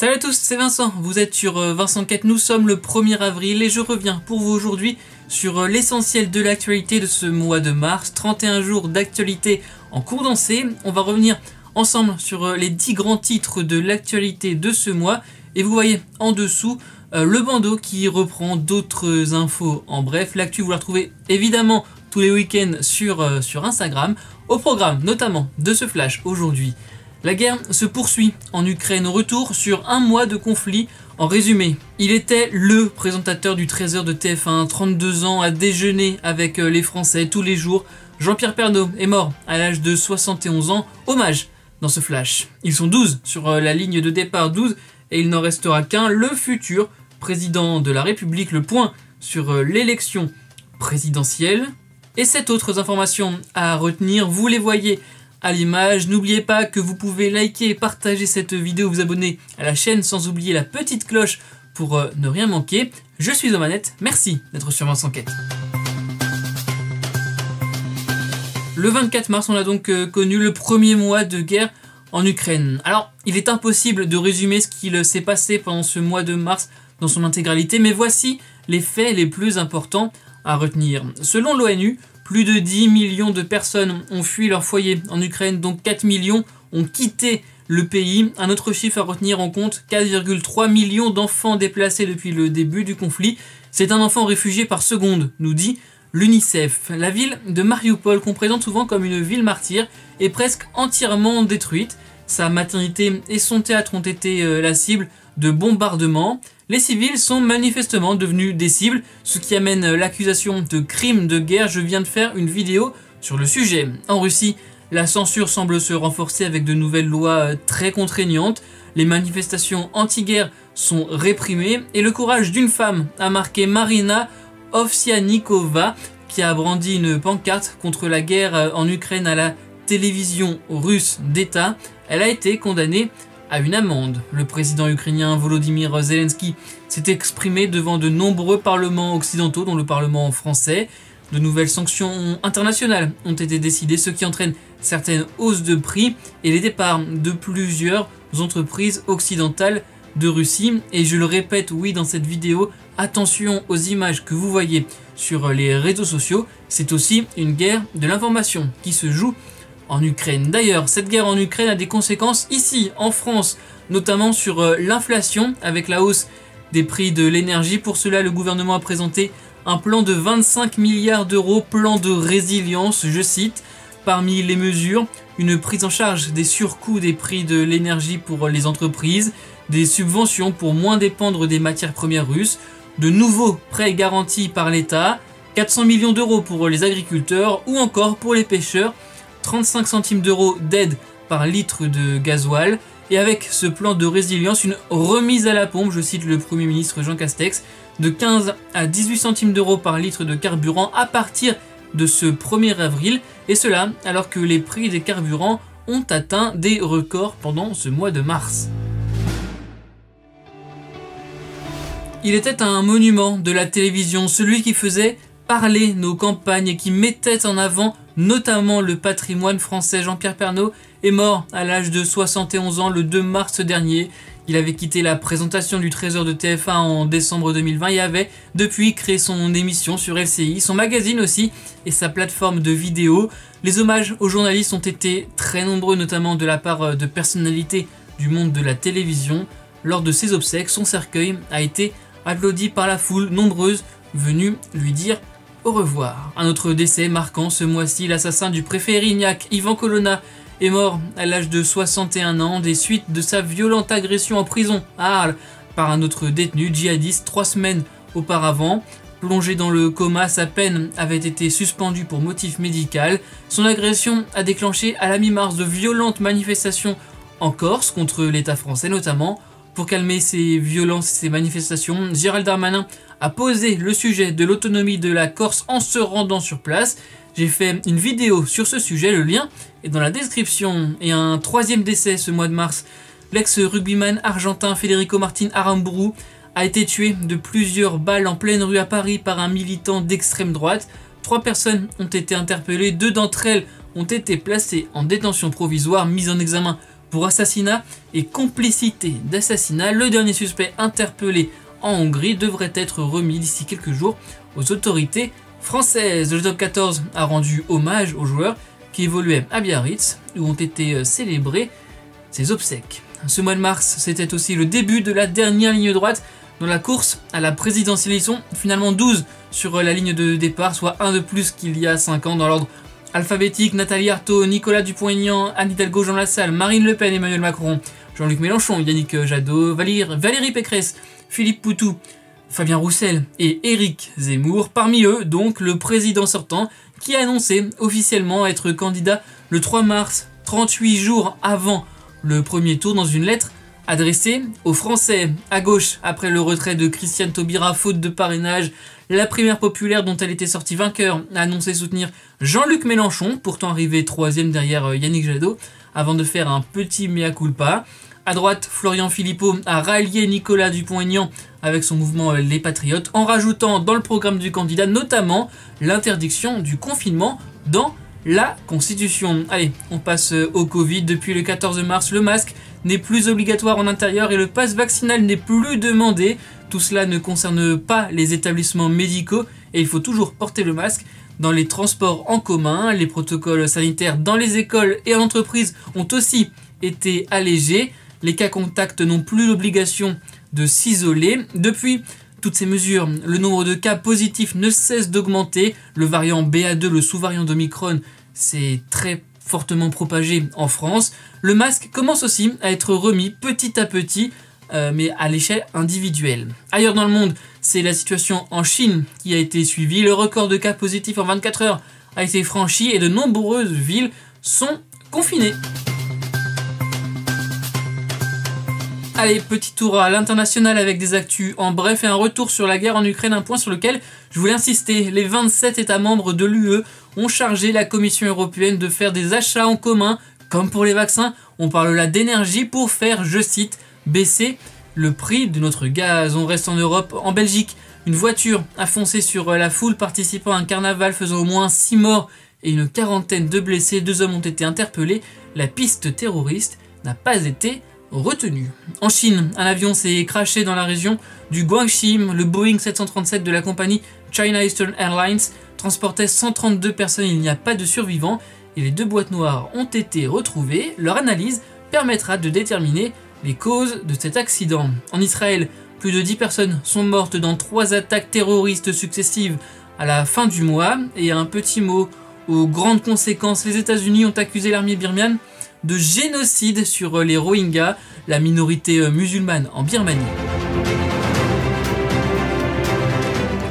Salut à tous, c'est Vincent, vous êtes sur Vincent Quête, nous sommes le 1er avril et je reviens pour vous aujourd'hui sur l'essentiel de l'actualité de ce mois de mars, 31 jours d'actualité en condensé. On va revenir ensemble sur les 10 grands titres de l'actualité de ce mois et vous voyez en dessous le bandeau qui reprend d'autres infos. En bref, l'actu vous la retrouvez évidemment tous les week-ends sur Instagram. Au programme notamment de ce flash aujourd'hui. La guerre se poursuit en Ukraine au retour sur un mois de conflit. En résumé, il était le présentateur du 13h de TF1, 32 ans, à déjeuner avec les Français tous les jours. Jean-Pierre Pernaut est mort à l'âge de 71 ans. Hommage dans ce flash. Ils sont 12 sur la ligne de départ, 12, et il n'en restera qu'un, le futur président de la République. Le point sur l'élection présidentielle. Et 7 autres informations à retenir, vous les voyez à l'image. N'oubliez pas que vous pouvez liker et partager cette vidéo, vous abonner à la chaîne sans oublier la petite cloche pour ne rien manquer. Je suis aux manettes, merci d'être sur Vincent Quête. Le 24 mars, on a donc connu le premier mois de guerre en Ukraine. Alors, il est impossible de résumer ce qu'il s'est passé pendant ce mois de mars dans son intégralité, mais voici les faits les plus importants à retenir. Selon l'ONU, plus de 10 millions de personnes ont fui leur foyer en Ukraine, donc 4 millions ont quitté le pays. Un autre chiffre à retenir en compte, 4,3 millions d'enfants déplacés depuis le début du conflit. C'est un enfant réfugié par seconde, nous dit l'UNICEF. La ville de Mariupol, qu'on présente souvent comme une ville martyre, est presque entièrement détruite. Sa maternité et son théâtre ont été la cible de bombardements. Les civils sont manifestement devenus des cibles, ce qui amène l'accusation de crime de guerre. Je viens de faire une vidéo sur le sujet. En Russie, la censure semble se renforcer avec de nouvelles lois très contraignantes. Les manifestations anti-guerre sont réprimées et le courage d'une femme a marqué Marina Ovsiannikova, qui a brandi une pancarte contre la guerre en Ukraine à la télévision russe d'État. Elle a été condamnée à une amende. Le président ukrainien Volodymyr Zelensky s'est exprimé devant de nombreux parlements occidentaux, dont le parlement français. De nouvelles sanctions internationales ont été décidées, ce qui entraîne certaines hausses de prix et les départs de plusieurs entreprises occidentales de Russie. Et je le répète, oui, dans cette vidéo, attention aux images que vous voyez sur les réseaux sociaux. C'est aussi une guerre de l'information qui se joue en Ukraine. D'ailleurs, cette guerre en Ukraine a des conséquences ici, en France, notamment sur l'inflation, avec la hausse des prix de l'énergie. Pour cela, le gouvernement a présenté un plan de 25 milliards d'euros, plan de résilience, je cite. Parmi les mesures, une prise en charge des surcoûts des prix de l'énergie pour les entreprises, des subventions pour moins dépendre des matières premières russes, de nouveaux prêts garantis par l'État, 400 millions d'euros pour les agriculteurs ou encore pour les pêcheurs, 35 centimes d'euros d'aide par litre de gasoil. Et avec ce plan de résilience, une remise à la pompe, je cite le Premier ministre Jean Castex, de 15 à 18 centimes d'euros par litre de carburant à partir de ce 1er avril. Et cela alors que les prix des carburants ont atteint des records pendant ce mois de mars. Il était un monument de la télévision, celui qui faisait parler nos campagnes et qui mettait en avant notamment le patrimoine français. Jean-Pierre Pernaut est mort à l'âge de 71 ans le 2 mars dernier. Il avait quitté la présentation du 13h de TF1 en décembre 2020 et avait depuis créé son émission sur LCI, son magazine aussi et sa plateforme de vidéo. Les hommages aux journalistes ont été très nombreux, notamment de la part de personnalités du monde de la télévision. Lors de ses obsèques, son cercueil a été applaudi par la foule nombreuse venue lui dire au revoir. Un autre décès marquant ce mois-ci, l'assassin du préfet Erignac, Ivan Colonna, est mort à l'âge de 61 ans des suites de sa violente agression en prison à Arles par un autre détenu djihadiste 3 semaines auparavant. Plongé dans le coma, sa peine avait été suspendue pour motif médical. Son agression a déclenché à la mi-mars de violentes manifestations en Corse contre l'État français notamment. Pour calmer ces violences et ces manifestations, Gérald Darmanin a posé le sujet de l'autonomie de la Corse en se rendant sur place. J'ai fait une vidéo sur ce sujet, le lien est dans la description. Et un 3e décès ce mois de mars, l'ex-rugbyman argentin Federico Martin Aramburu a été tué de plusieurs balles en pleine rue à Paris par un militant d'extrême droite. 3 personnes ont été interpellées, 2 d'entre elles ont été placées en détention provisoire, mises en examen pour assassinat et complicité d'assassinat. Le dernier suspect interpellé en Hongrie devrait être remis d'ici quelques jours aux autorités françaises. Le top 14 a rendu hommage aux joueurs qui évoluaient à Biarritz, où ont été célébrés ses obsèques. Ce mois de mars, c'était aussi le début de la dernière ligne droite dans la course à la présidentielle. Ils sont finalement 12 sur la ligne de départ, soit un de plus qu'il y a 5 ans dans l'ordre alphabétique. Nathalie Arthaud, Nicolas Dupont-Aignan, Anne Hidalgo, Jean Lassalle, Marine Le Pen, Emmanuel Macron, Jean-Luc Mélenchon, Yannick Jadot, Valérie Pécresse, Philippe Poutou, Fabien Roussel et Éric Zemmour. Parmi eux, donc, le président sortant qui a annoncé officiellement être candidat le 3 mars, 38 jours avant le premier tour, dans une lettre adressée aux Français. À gauche, après le retrait de Christiane Taubira faute de parrainage, la primaire populaire dont elle était sortie vainqueur a annoncé soutenir Jean-Luc Mélenchon, pourtant arrivé 3e derrière Yannick Jadot, avant de faire un petit mea culpa. À droite, Florian Philippot a rallié Nicolas Dupont-Aignan avec son mouvement Les Patriotes, en rajoutant dans le programme du candidat notamment l'interdiction du confinement dans la Constitution. Allez, on passe au Covid. Depuis le 14 mars, le masque n'est plus obligatoire en intérieur et le pass vaccinal n'est plus demandé. Tout cela ne concerne pas les établissements médicaux et il faut toujours porter le masque dans les transports en commun. Les protocoles sanitaires dans les écoles et en entreprise ont aussi été allégés. Les cas contacts n'ont plus l'obligation de s'isoler. Depuis toutes ces mesures, le nombre de cas positifs ne cesse d'augmenter. Le variant BA2, le sous-variant d'Omicron, s'est très fortement propagé en France. Le masque commence aussi à être remis petit à petit, mais à l'échelle individuelle. Ailleurs dans le monde, c'est la situation en Chine qui a été suivie. Le record de cas positifs en 24 heures a été franchi et de nombreuses villes sont confinées. Allez, petit tour à l'international avec des actus en bref et un retour sur la guerre en Ukraine, un point sur lequel je voulais insister. Les 27 États membres de l'UE ont chargé la Commission européenne de faire des achats en commun, comme pour les vaccins. On parle là d'énergie pour faire, je cite, baisser le prix de notre gaz. On reste en Europe. En Belgique, une voiture a foncé sur la foule participant à un carnaval faisant au moins 6 morts et une quarantaine de blessés. 2 hommes ont été interpellés. La piste terroriste n'a pas été retenu. En Chine, un avion s'est crashé dans la région du Guangxi. Le Boeing 737 de la compagnie China Eastern Airlines transportait 132 personnes. Il n'y a pas de survivants et les 2 boîtes noires ont été retrouvées. Leur analyse permettra de déterminer les causes de cet accident. En Israël, plus de 10 personnes sont mortes dans 3 attaques terroristes successives à la fin du mois. Et un petit mot aux grandes conséquences, les États-Unis ont accusé l'armée birmane de génocide sur les Rohingyas, la minorité musulmane en Birmanie.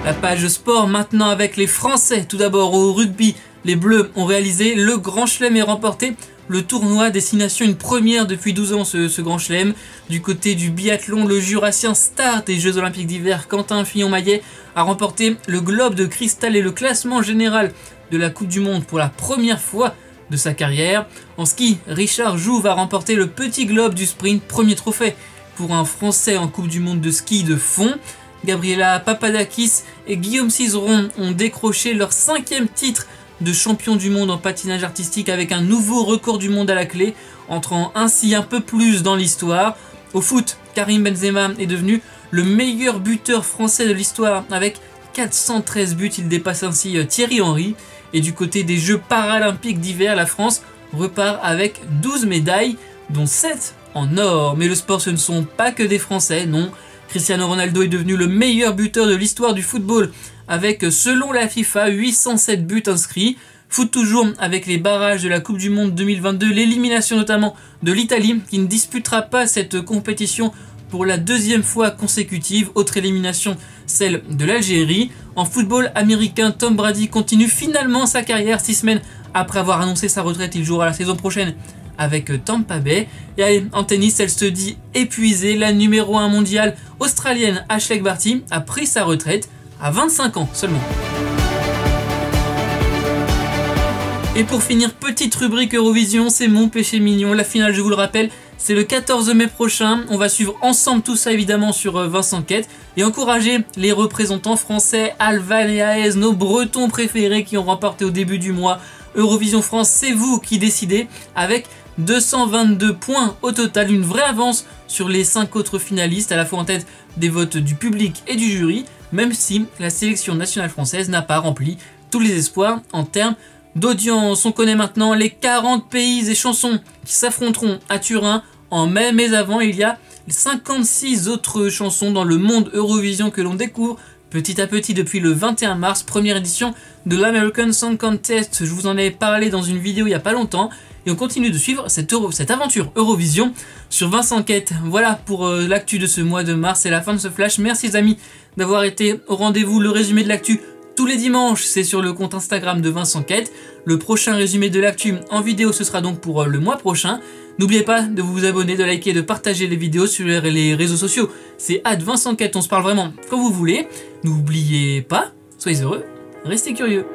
La page sport maintenant avec les Français. Tout d'abord au rugby, les Bleus ont réalisé le Grand Chelem et remporté le tournoi Destination, une première depuis 12 ans ce Grand Chelem. Du côté du biathlon, le jurassien star des Jeux Olympiques d'hiver, Quentin Fillon-Maillet, a remporté le globe de cristal et le classement général de la Coupe du Monde pour la première fois de sa carrière. En ski, Richard Jouve a remporté le petit globe du sprint, premier trophée pour un Français en Coupe du Monde de ski de fond. Gabriela Papadakis et Guillaume Cizeron ont décroché leur 5e titre de champion du monde en patinage artistique avec un nouveau record du monde à la clé, entrant ainsi un peu plus dans l'histoire. Au foot, Karim Benzema est devenu le meilleur buteur français de l'histoire avec 413 buts, il dépasse ainsi Thierry Henry. Et du côté des Jeux paralympiques d'hiver, la France repart avec 12 médailles, dont 7 en or. Mais le sport, ce ne sont pas que des Français, non. Cristiano Ronaldo est devenu le meilleur buteur de l'histoire du football, avec, selon la FIFA, 807 buts inscrits. Foot toujours avec les barrages de la Coupe du Monde 2022, l'élimination notamment de l'Italie, qui ne disputera pas cette compétition pour la 2e fois consécutive. Autre élimination, celle de l'Algérie. En football américain, Tom Brady continue finalement sa carrière. 6 semaines après avoir annoncé sa retraite, il jouera la saison prochaine avec Tampa Bay. Et allez, en tennis, elle se dit épuisée. La numéro 1 mondiale australienne Ashleigh Barty a pris sa retraite à 25 ans seulement. Et pour finir, petite rubrique Eurovision, c'est mon péché mignon. La finale, je vous le rappelle, c'est le 14 mai prochain. On va suivre ensemble tout ça évidemment sur Vincent Quête et encourager les représentants français, Alvan et Aez, nos Bretons préférés qui ont remporté au début du mois Eurovision France. C'est vous qui décidez avec 222 points au total, une vraie avance sur les 5 autres finalistes, à la fois en tête des votes du public et du jury, même si la sélection nationale française n'a pas rempli tous les espoirs en termes d'audience. On connaît maintenant les 40 pays et chansons qui s'affronteront à Turin en mai, mais avant il y a 56 autres chansons dans le monde Eurovision que l'on découvre petit à petit depuis le 21 mars, première édition de l'American Song Contest. Je vous en ai parlé dans une vidéo il n'y a pas longtemps et on continue de suivre cette aventure Eurovision sur Vincent Quête. Voilà pour l'actu de ce mois de mars, c'est la fin de ce flash. Merci les amis d'avoir été au rendez-vous. Le résumé de l'actu tous les dimanches, c'est sur le compte Instagram de Vincent Quête. Le prochain résumé de l'actu en vidéo, ce sera donc pour le mois prochain. N'oubliez pas de vous abonner, de liker, de partager les vidéos sur les réseaux sociaux. C'est @VincentQuête, on se parle vraiment quand vous voulez. N'oubliez pas, soyez heureux, restez curieux.